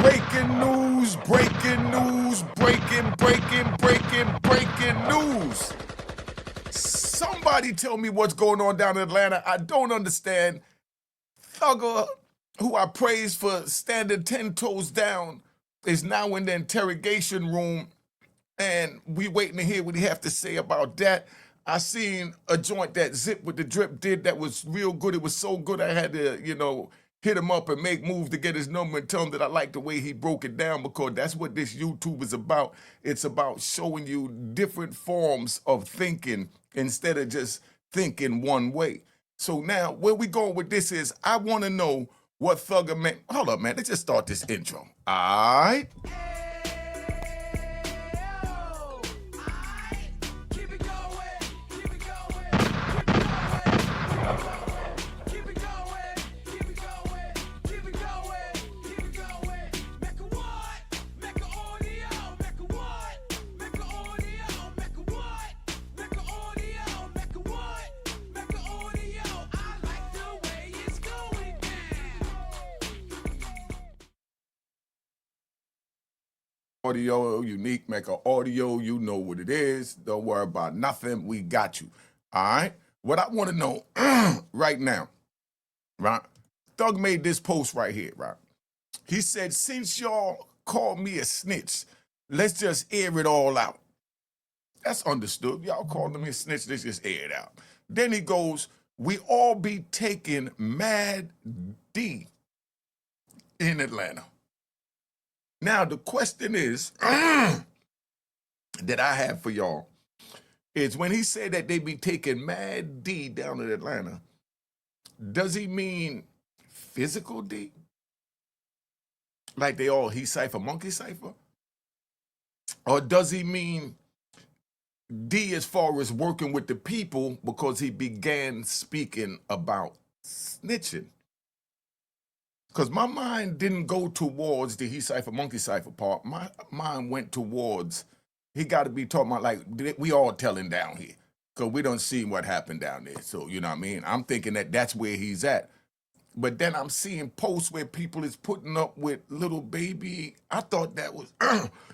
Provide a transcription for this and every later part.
Breaking news, breaking news, breaking news. Somebody tell me what's going on down in Atlanta. I don't understand. Thugger, who I praise for standing 10 toes down, is now in the interrogation room, and we waiting to hear what he have to say about that. I seen a joint that Zip with the Drip did that was real good. It was so good I had to, hit him up and make moves to get his number and tell him that I like the way he broke it down, because that's what this YouTube is about. It's about showing you different forms of thinking instead of just thinking one way. So now where we going with this is I want to know what Thugger meant. Hold up, man. Let's just start this intro. All right. Audio, Unique Mecca audio, you know what it is. Don't worry about nothing. We got you. All right. What I want to know right now, right? Thug made this post right here, right? He said, since y'all called me a snitch, let's just air it all out. That's understood. Y'all called me a snitch, let's just air it out. Then he goes, we all be taking Mad D in Atlanta. Now, the question is that I have for y'all is when he said that they be taking Mad D down in Atlanta, does he mean physical D? Like they all he cipher, monkey cipher? Or does he mean D as far as working with the people because he began speaking about snitching? Because my mind didn't go towards the he cipher, monkey cipher part. My mind went towards, he got to be talking about like, we all telling down here. Because we don't see what happened down there. So, you know what I mean? I'm thinking that that's where he's at. But then I'm seeing posts where people is putting up with little baby. I thought that was,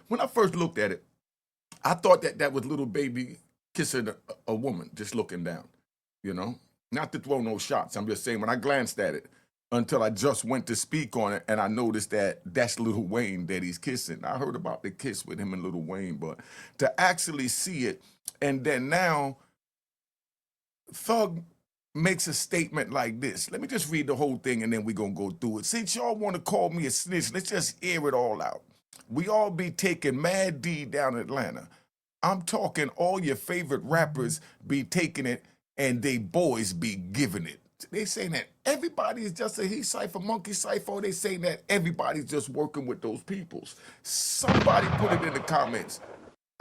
when I first looked at it, I thought that that was little baby kissing a woman, just looking down, you know? Not to throw no shots. I'm just saying, when I glanced at it, until I just went to speak on it, and I noticed that that's Lil Wayne that he's kissing. I heard about the kiss with him and Lil Wayne, but to actually see it, and then now Thug makes a statement like this. Let me just read the whole thing, and then we're going to go through it. Since y'all want to call me a snitch, let's just air it all out. We all be taking Mad D down in Atlanta. I'm talking all your favorite rappers be taking it, and they boys be giving it. They saying that everybody is just a he cipher, monkey cipher. They saying that everybody's just working with those peoples. Somebody put it in the comments.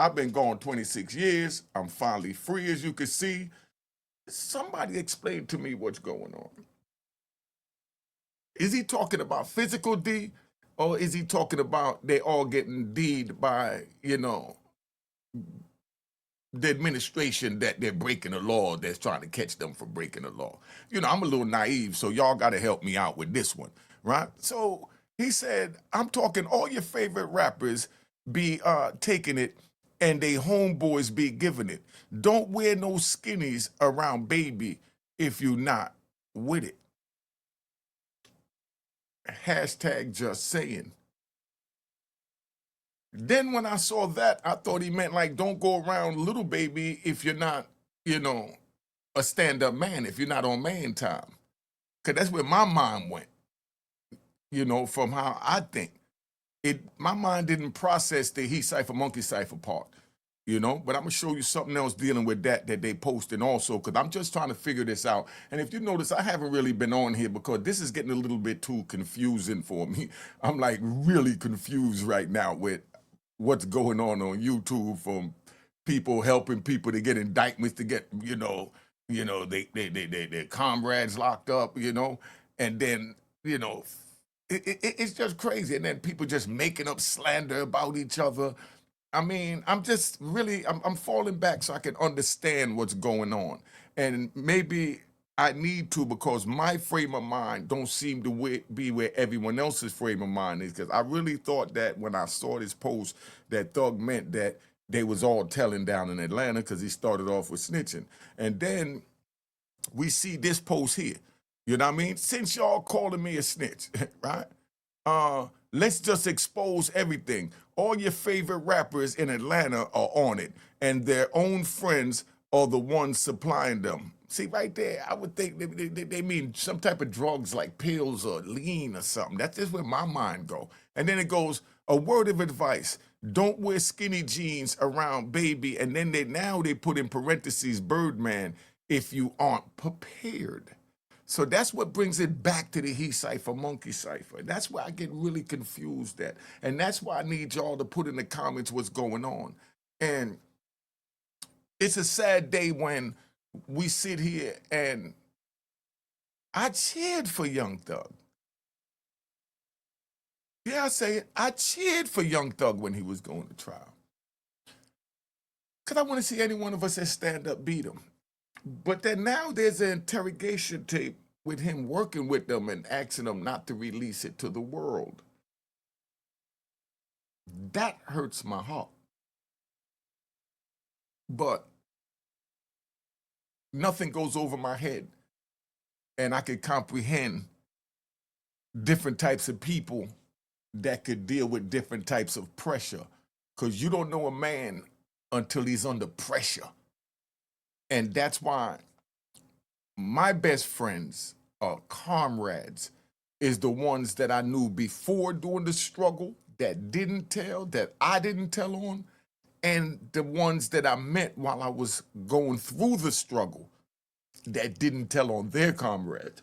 I've been gone 26 years. I'm finally free, as you can see. Somebody explain to me what's going on. Is he talking about physical D, or is he talking about they all getting D'd by, the administration that they're breaking the law that's trying to catch them for breaking the law? I'm a little naive, so y'all got to help me out with this one, right? So he said, I'm talking all your favorite rappers be taking it and they homeboys be giving it. Don't wear no skinnies around baby if you not with it. Hashtag just saying. Then when I saw that, I thought he meant like, don't go around little baby if you're not, a stand-up man, if you're not on man time. Because that's where my mind went, from how I think. My mind didn't process the he cipher, monkey cipher part, but I'm going to show you something else dealing with that they posted also, because I'm just trying to figure this out. And if you notice, I haven't really been on here because this is getting a little bit too confusing for me. I'm like really confused right now with what's going on YouTube, from people helping people to get indictments, to get, their comrades locked up, and then, it's just crazy. And then people just making up slander about each other. I mean, I'm just really, I'm falling back so I can understand what's going on. And maybe I need to, because my frame of mind don't seem to be where everyone else's frame of mind is. Because I really thought that when I saw this post that Thug meant that they was all telling down in Atlanta, because he started off with snitching. And then we see this post here. You know what I mean? Since y'all calling me a snitch, right? Let's just expose everything. All your favorite rappers in Atlanta are on it, and their own friends are the ones supplying them. See, right there, I would think they mean some type of drugs like pills or lean or something. That's just where my mind go. And then it goes, a word of advice: don't wear skinny jeans around baby. And then they put in parentheses Birdman, if you aren't prepared. So that's what brings it back to the he cipher, monkey cipher. That's where I get really confused at. And that's why I need y'all to put in the comments what's going on. And it's a sad day when we sit here, and I cheered for Young Thug. Yeah, I say it. I cheered for Young Thug when he was going to trial. Because I want to see any one of us that stand up beat him. But then now there's an interrogation tape with him working with them and asking them not to release it to the world. That hurts my heart. But nothing goes over my head, and I could comprehend different types of people that could deal with different types of pressure, because you don't know a man until he's under pressure. And that's why my best friends or comrades is the ones that I knew before doing the struggle, that didn't tell, that I didn't tell on, and the ones that I met while I was going through the struggle that didn't tell on their comrades.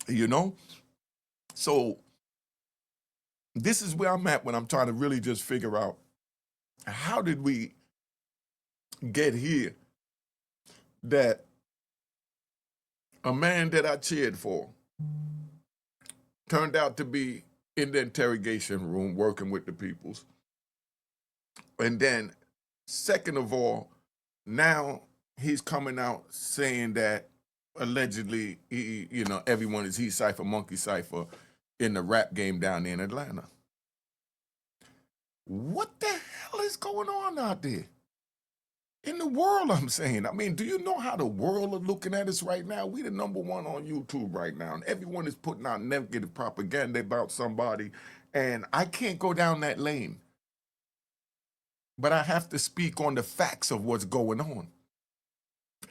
You know? So this is where I'm at when I'm trying to really just figure out, how did we get here that a man that I cheered for turned out to be in the interrogation room working with the peoples. And then, second of all, now he's coming out saying that allegedly, everyone is he cipher, monkey cipher in the rap game down there in Atlanta. What the hell is going on out there? In the world, I'm saying. I mean, do you know how the world are looking at us right now? We the number one on YouTube right now, and everyone is putting out negative propaganda about somebody, and I can't go down that lane. But I have to speak on the facts of what's going on.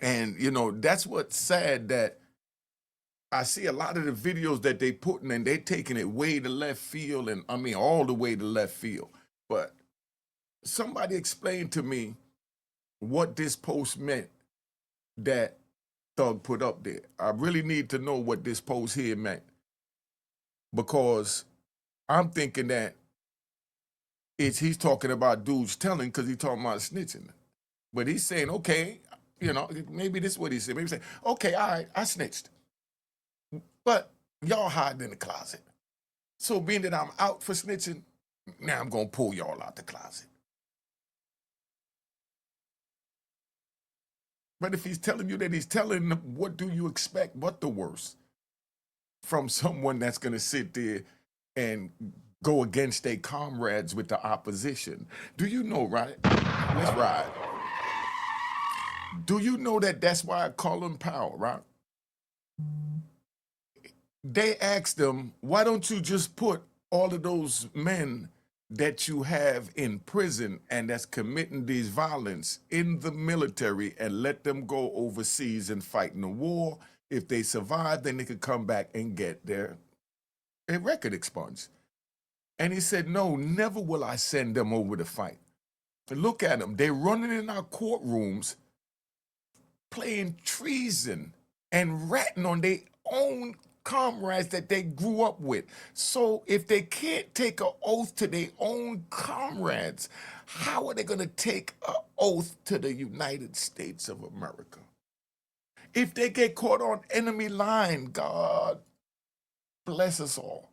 And, that's what's sad, that I see a lot of the videos that they putting, and they taking it way to left field, and I mean all the way to left field. But somebody explain to me what this post meant that Thug put up there. I really need to know what this post here meant, because I'm thinking that he's talking about dudes telling, because he's talking about snitching. But he's saying, okay, maybe this is what he said. Maybe he's saying, okay, all right, I snitched. But y'all hiding in the closet. So being that I'm out for snitching, now I'm going to pull y'all out the closet. But if he's telling you that he's telling them, what do you expect but the worst from someone that's going to sit there and go against their comrades with the opposition? Do you know, right? Let's ride. Do you know that that's why I call him Power, right? They asked them, why don't you just put all of those men that you have in prison and that's committing these violence in the military and let them go overseas and fight in the war? If they survive, then they could come back and get their record expunged. And he said, no, never will I send them over to fight. Look at them. They're running in our courtrooms, playing treason and ratting on their own comrades that they grew up with. So if they can't take an oath to their own comrades, how are they going to take an oath to the United States of America? If they get caught on enemy line, God bless us all.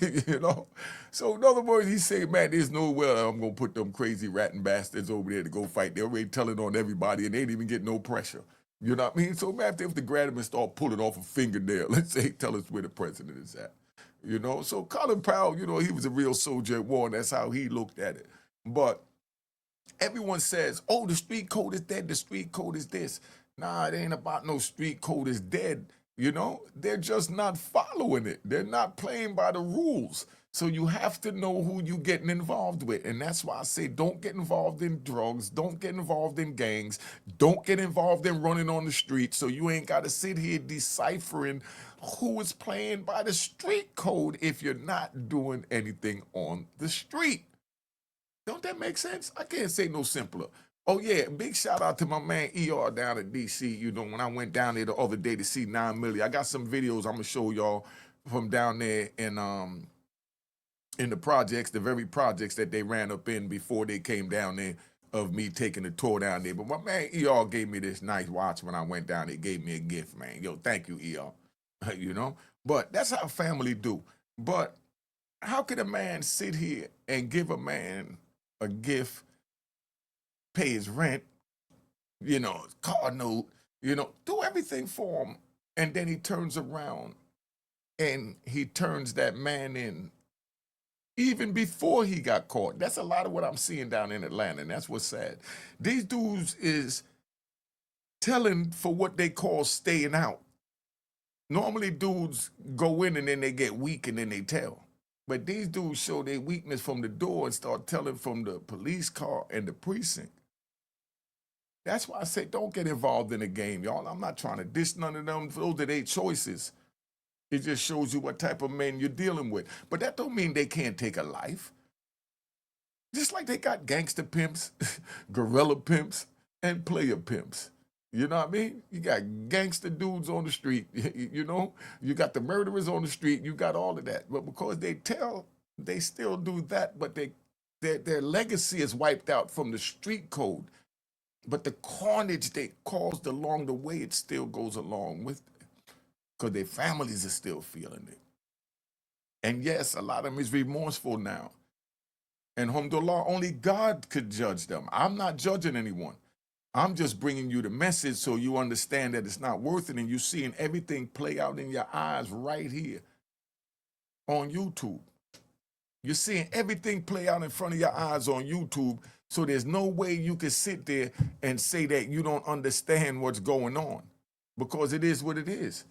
You know? So in other words, he said, man, there's no way I'm gonna put them crazy ratting bastards over there to go fight. They're already telling on everybody and they ain't even get no pressure. You know what I mean? So man, if they have to grab him and start pulling off a fingernail, let's say, tell us where the president is at. You know, so Colin Powell, you know, he was a real soldier at war, and that's how he looked at it. But everyone says, oh, the street code is dead, the street code is this. Nah, it ain't about no street code is dead. You know, they're just not following it. They're not playing by the rules. So you have to know who you getting involved with. And that's why I say don't get involved in drugs, don't get involved in gangs, don't get involved in running on the street. So you ain't got to sit here deciphering who is playing by the street code if you're not doing anything on the street. Don't that make sense? I can't say no simpler. Oh yeah, big shout out to my man ER down at DC. You know, when I went down there the other day to see 9 Milli, I got some videos I'm gonna show y'all from down there in the projects, the very projects that they ran up in before they came down there of me taking a tour down there. But my man ER gave me this nice watch when I went down there. Gave me a gift, man. Yo, thank you, ER. You know? But that's how family do. But how could a man sit here and give a man a gift, pay his rent, you know, car note, you know, do everything for him. And then he turns around and he turns that man in even before he got caught. That's a lot of what I'm seeing down in Atlanta, and that's what's sad. These dudes is telling for what they call staying out. Normally dudes go in and then they get weak and then they tell. But these dudes show their weakness from the door and start telling from the police car and the precinct. That's why I say don't get involved in the game, y'all. I'm not trying to diss none of them. Those are their choices. It just shows you what type of men you're dealing with. But that don't mean they can't take a life. Just like they got gangster pimps, gorilla pimps, and player pimps. You know what I mean? You got gangster dudes on the street, you know? You got the murderers on the street, you got all of that. But because they tell, they still do that, but their legacy is wiped out from the street code. But the carnage they caused along the way, it still goes along with it. Because their families are still feeling it. And yes, a lot of them is remorseful now. And alhamdulillah, only God could judge them. I'm not judging anyone. I'm just bringing you the message so you understand that it's not worth it and you're seeing everything play out in your eyes right here on YouTube. You're seeing everything play out in front of your eyes on YouTube, so there's no way you can sit there and say that you don't understand what's going on, because it is what it is.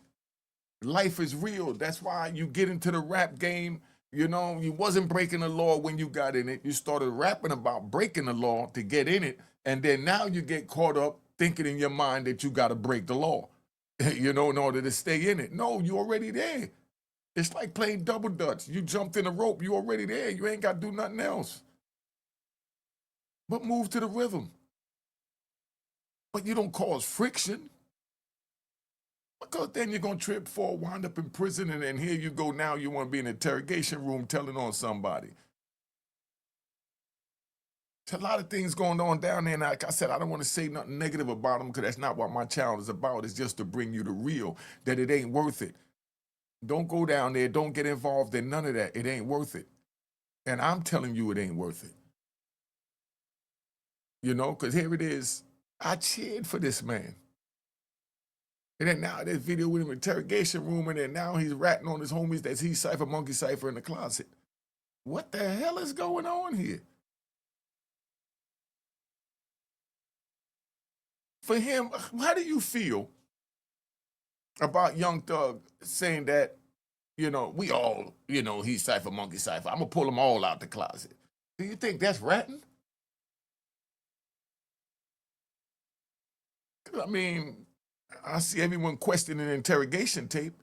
Life is real. That's why you get into the rap game. You know, you wasn't breaking the law when you got in it. You started rapping about breaking the law to get in it, and then now you get caught up thinking in your mind that you got to break the law, you know, in order to stay in it. No, you already there. It's like playing double dutch. You jumped in a rope, you already there. You ain't got to do nothing else but move to the rhythm. But you don't cause friction, because then you're going to trip, fall, wind up in prison, and then here you go. Now you want to be in an interrogation room telling on somebody. There's a lot of things going on down there. And like I said, I don't want to say nothing negative about them, because that's not what my channel is about. It's just to bring you the real, that it ain't worth it. Don't go down there. Don't get involved in none of that. It ain't worth it. And I'm telling you it ain't worth it. You know, because here it is. I cheered for this man. And then now this video with him in interrogation room, and then now he's ratting on his homies that he's Cypher Monkey Cypher in the closet. What the hell is going on here? For him, how do you feel about Young Thug saying that, you know, we all, you know, he's Cypher Monkey Cypher. I'm going to pull them all out the closet. Do you think that's ratting? I mean, I see everyone questioning the interrogation tape.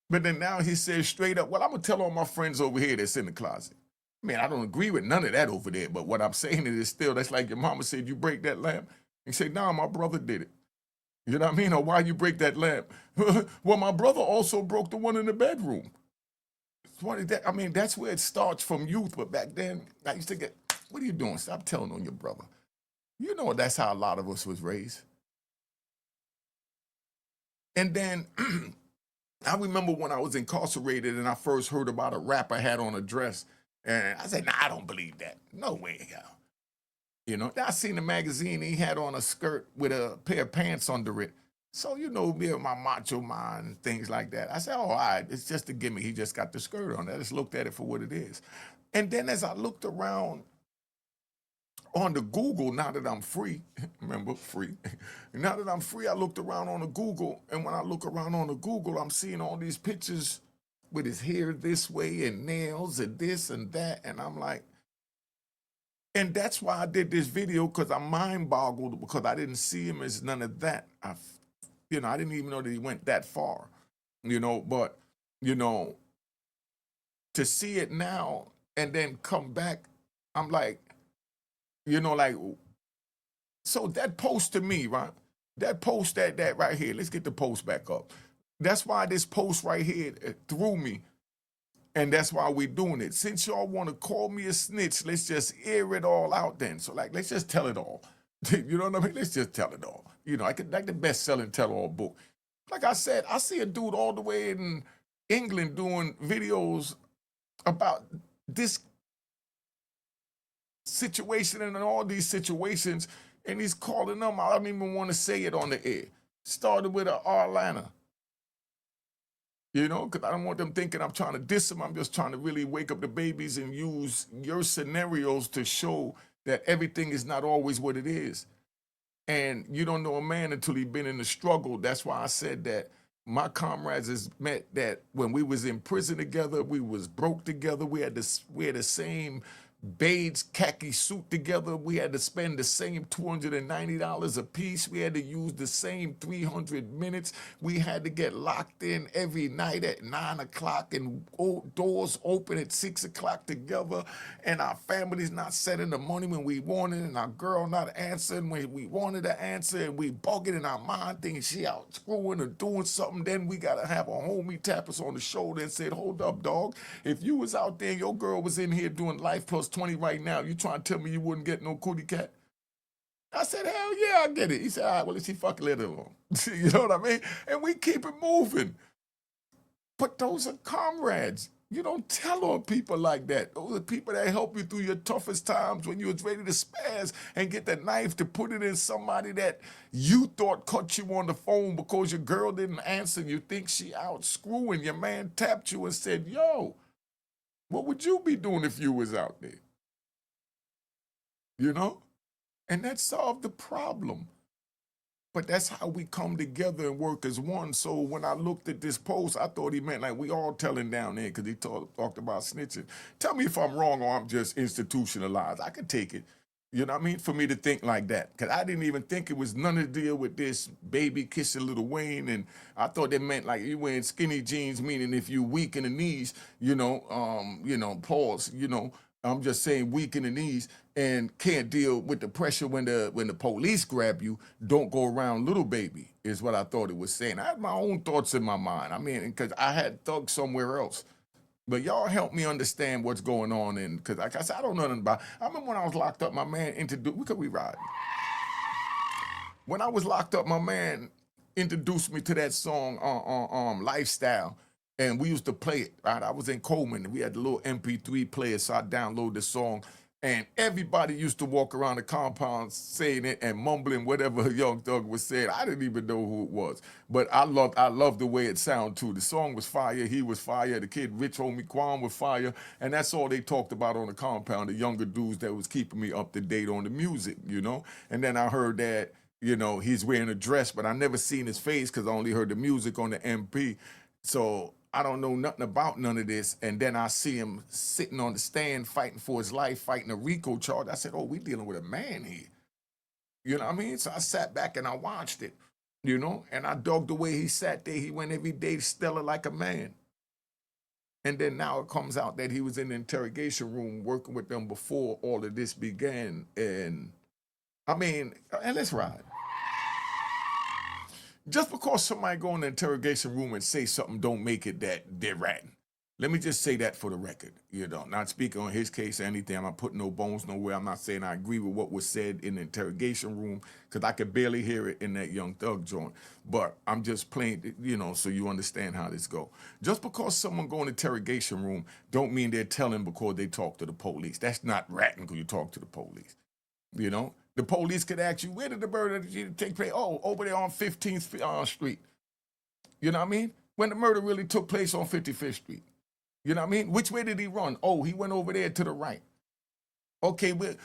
But then now he says straight up, well, I'm going to tell all my friends over here that's in the closet. I mean, I don't agree with none of that over there, but what I'm saying is still, that's like your mama said, you break that lamp. You say, nah, my brother did it. You know what I mean? Or why you break that lamp? Well, my brother also broke the one in the bedroom. I mean, that's where it starts from youth. But back then, I used to get, what are you doing? Stop telling on your brother. You know, that's how a lot of us was raised. And then I remember when I was incarcerated and I first heard about a rapper had on a dress. And I said, nah, I don't believe that. No way, yo. You know, I seen the magazine, he had on a skirt with a pair of pants under it. So, you know, me and my macho mind, things like that. I said, oh, all right, it's just a gimmick. He just got the skirt on. I just looked at it for what it is. And then as I looked around on the Google, now that I'm free, remember, free. Now that I'm free, I looked around on the Google. And when I look around on the Google, I'm seeing all these pictures with his hair this way and nails and this and that. And I'm like, and that's why I did this video, because I'm mind boggled, because I didn't see him as none of that. You know, I didn't even know that he went that far, you know, but, you know, to see it now and then come back, I'm like, you know, like, so that post to me, right? That post, that right here, let's get the post back up. That's why this post right here threw me. And that's why we're doing it. Since y'all want to call me a snitch, let's just air it all out then. So, like, let's just tell it all. You know what I mean? Let's just tell it all. You know, I could, like the best-selling tell-all book. Like I said, I see a dude all the way in England doing videos about this situation and all these situations, and he's calling them. I don't even want to say it on the air. Started with a Arlana. You know, because I don't want them thinking I'm trying to diss them. I'm just trying to really wake up the babies and use your scenarios to show that everything is not always what it is. And you don't know a man until he's been in the struggle. That's why I said that my comrades has met that when we was in prison together, we was broke together. We had the same beige khaki suit together. We had to spend the same $290 a piece. We had to use the same 300 minutes. We had to get locked in every night at 9 o'clock and doors open at 6 o'clock together. And our families not sending the money when we wanted, and our girl not answering when we wanted to answer, and we bugging in our mind thinking she out screwing or doing something. Then we got to have a homie tap us on the shoulder and said, hold up, dog. If you was out there and your girl was in here doing life plus 20 right now, you trying to tell me you wouldn't get no cootie cat? I said, hell yeah, I get it. He said, all right, well, let's see, fucking let it alone. You know what I mean? And we keep it moving. But those are comrades. You don't tell on people like that. Those are people that help you through your toughest times when you was ready to spaz and get that knife to put it in somebody that you thought cut you on the phone because your girl didn't answer and you think she out screwing. Your man tapped you and said, yo, what would you be doing if you was out there? You know? And that solved the problem. But that's how we come together and work as one. So when I looked at this post, I thought he meant like we all telling down there, because he talked about snitching. Tell me if I'm wrong or I'm just institutionalized. I could take it. You know what I mean? For me to think like that. Because I didn't even think it was none of the deal with this baby kissing Lil Wayne. And I thought they meant like you wearing skinny jeans, meaning if you weak in the knees, pause, I'm just saying weak in the knees and can't deal with the pressure when the police grab you, don't go around little baby, is what I thought it was saying. I had my own thoughts in my mind. I mean, because I had thugs somewhere else. But y'all help me understand what's going on, and because like I said, I don't know nothing about. I remember when I was locked up, my man introduced. We ride. When I was locked up, my man introduced me to that song, Lifestyle, and we used to play it. Right, I was in Coleman, and we had the little MP3 player, so I downloaded the song, and everybody used to walk around the compound saying it and mumbling whatever Young Thug was saying. I didn't even know who it was, but I loved the way it sounded too. The song was fire. He was fire. The kid, Rich Homie Quan, was fire, and that's all they talked about on the compound. The younger dudes that was keeping me up to date on the music, And then I heard that. He's wearing a dress, but I never seen his face because I only heard the music on the MP. So I don't know nothing about none of this. And then I see him sitting on the stand fighting for his life, fighting a RICO charge. I said, oh, we dealing with a man here. You know what I mean? So I sat back and I watched it, and I dug the way he sat there. He went every day stellar like a man. And then now it comes out that he was in the interrogation room working with them before all of this began. And let's ride. Just because somebody go in the interrogation room and say something don't make it that they're ratting. Let me just say that for the record, not speaking on his case or anything. I'm not putting no bones nowhere. I'm not saying I agree with what was said in the interrogation room because I could barely hear it in that Young Thug joint. But I'm just playing, so you understand how this go. Just because someone go in the interrogation room don't mean they're telling because they talk to the police. That's not ratting because you talk to the police. The police could ask you, where did the murder take place? Oh, over there on 15th Street. You know what I mean? When the murder really took place on 55th Street. You know what I mean? Which way did he run? Oh, he went over there to the right. Okay, where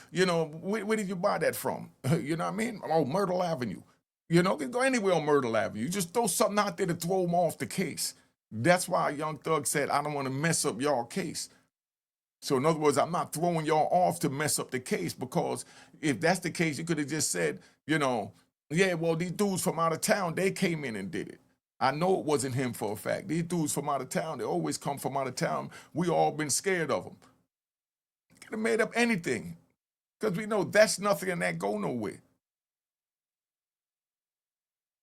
did you buy that from? You know what I mean? Oh, Myrtle Avenue. You can go anywhere on Myrtle Avenue. You just throw something out there to throw them off the case. That's why Young Thug said, I don't want to mess up y'all case. So in other words, I'm not throwing y'all off to mess up the case because if that's the case, you could have just said, yeah, well, these dudes from out of town, they came in and did it. I know it wasn't him for a fact. These dudes from out of town, they always come from out of town. We all been scared of them. Could have made up anything because we know that's nothing and that go nowhere.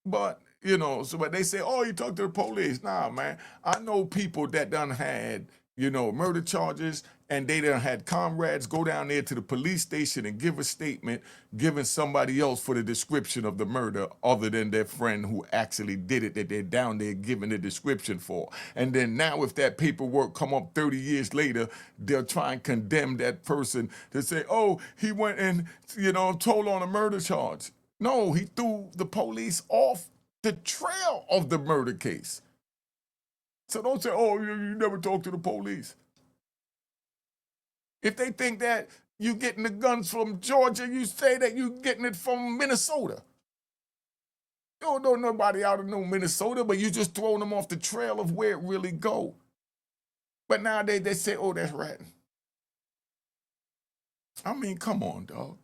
But, but they say, oh, you talk to the police. Nah, man. I know people that done had, murder charges and they done had comrades go down there to the police station and give a statement giving somebody else for the description of the murder other than their friend who actually did it that they're down there giving the description for. And then now if that paperwork come up 30 years later, they'll try and condemn that person to say, oh, he went and, told on a murder charge. No, he threw the police off the trail of the murder case. So don't say, oh, you never talk to the police. If they think that you getting the guns from Georgia, you say that you getting it from Minnesota. You don't know nobody out of no Minnesota, but you just throwing them off the trail of where it really go. But nowadays they say, oh, that's ratting. I mean, come on, dog.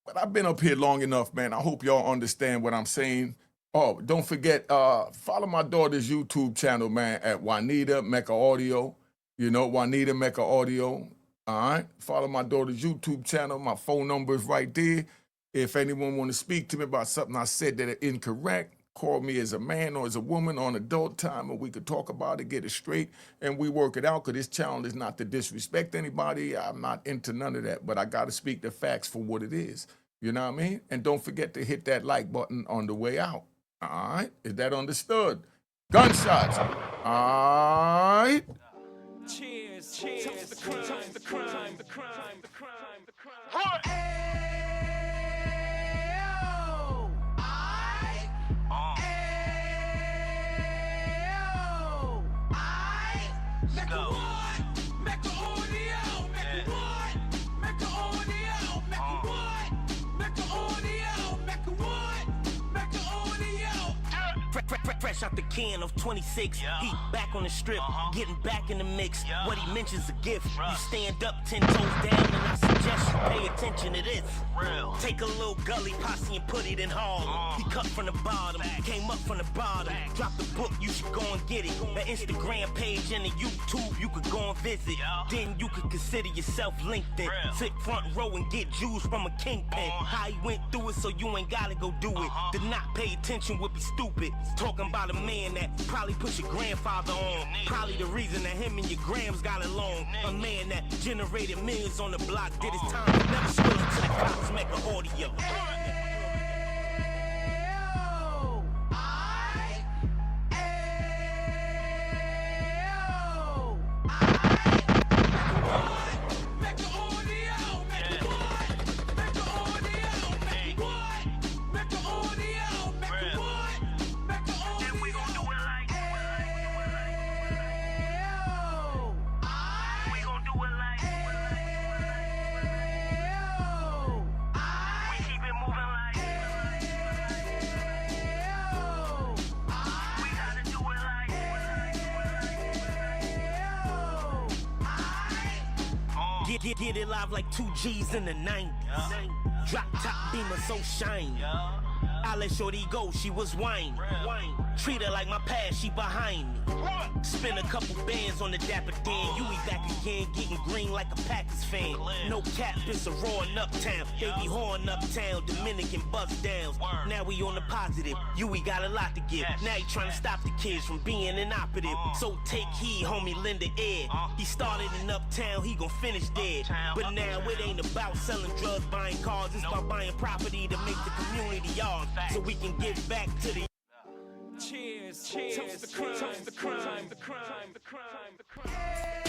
But I've been up here long enough, man. I hope y'all understand what I'm saying. Oh, don't forget, follow my daughter's YouTube channel, man, at Unique Mecca Audio. Unique Mecca Audio. All right. Follow my daughter's YouTube channel. My phone number is right there. If anyone want to speak to me about something I said that is incorrect, call me as a man or as a woman on adult time, and we could talk about it, get it straight, and we work it out, because this channel is not to disrespect anybody. I'm not into none of that, but I got to speak the facts for what it is. You know what I mean? And don't forget to hit that like button on the way out. All right? Is that understood? Gunshots. All right? Cheers, cheers, toast the crime, toast the crime, the crime, the crime, the crime. Ayo, Mecca what? Mecca audio, Mecca what? Mecca audio, Mecca what? Mecca audio, Mecca what? Mecca audio. Fresh out the can of 26, he back on the strip, getting back in the mix. What he mentions a gift. You stand up 10 toes down, and I suggest you pay attention to this. Take a little gully posse and put it in Harlem. He cut from the bottom, came up from the bottom. Drop the book, you should go and get it. The Instagram page and the YouTube, you could go and visit. Then you could consider yourself LinkedIn. Sit front row and get Jews from a kingpin. How he went through it, so you ain't gotta go do it. To not pay attention would be stupid. Talking about a man that probably put your grandfather on. Probably the reason that him and your grams got along. A man that generated millions on the block, did his time, never stood until the cops make an audio. Get it live like 2 G's in the 90s. Drop top beamer so shiny. I let shorty go, she was whining. Treat her like my past, she behind me. Spin a couple bands on the Dapper Dan. Yui back again, getting green like a Packers fan. No cap, it's a roaring uptown. They be horn uptown, Dominican bust downs. Now we on the positive, Yui got a lot to give. Now he trying to stop the kids from being inoperative. So take heed, homie, lend a ear. He started in uptown, he gon' finish dead. But now it ain't about selling drugs, buying cars. It's about buying property to make the community ours, so we can give back to the. Cheers, cheers, toast the crime, the crime, the crime, the crime, the crime.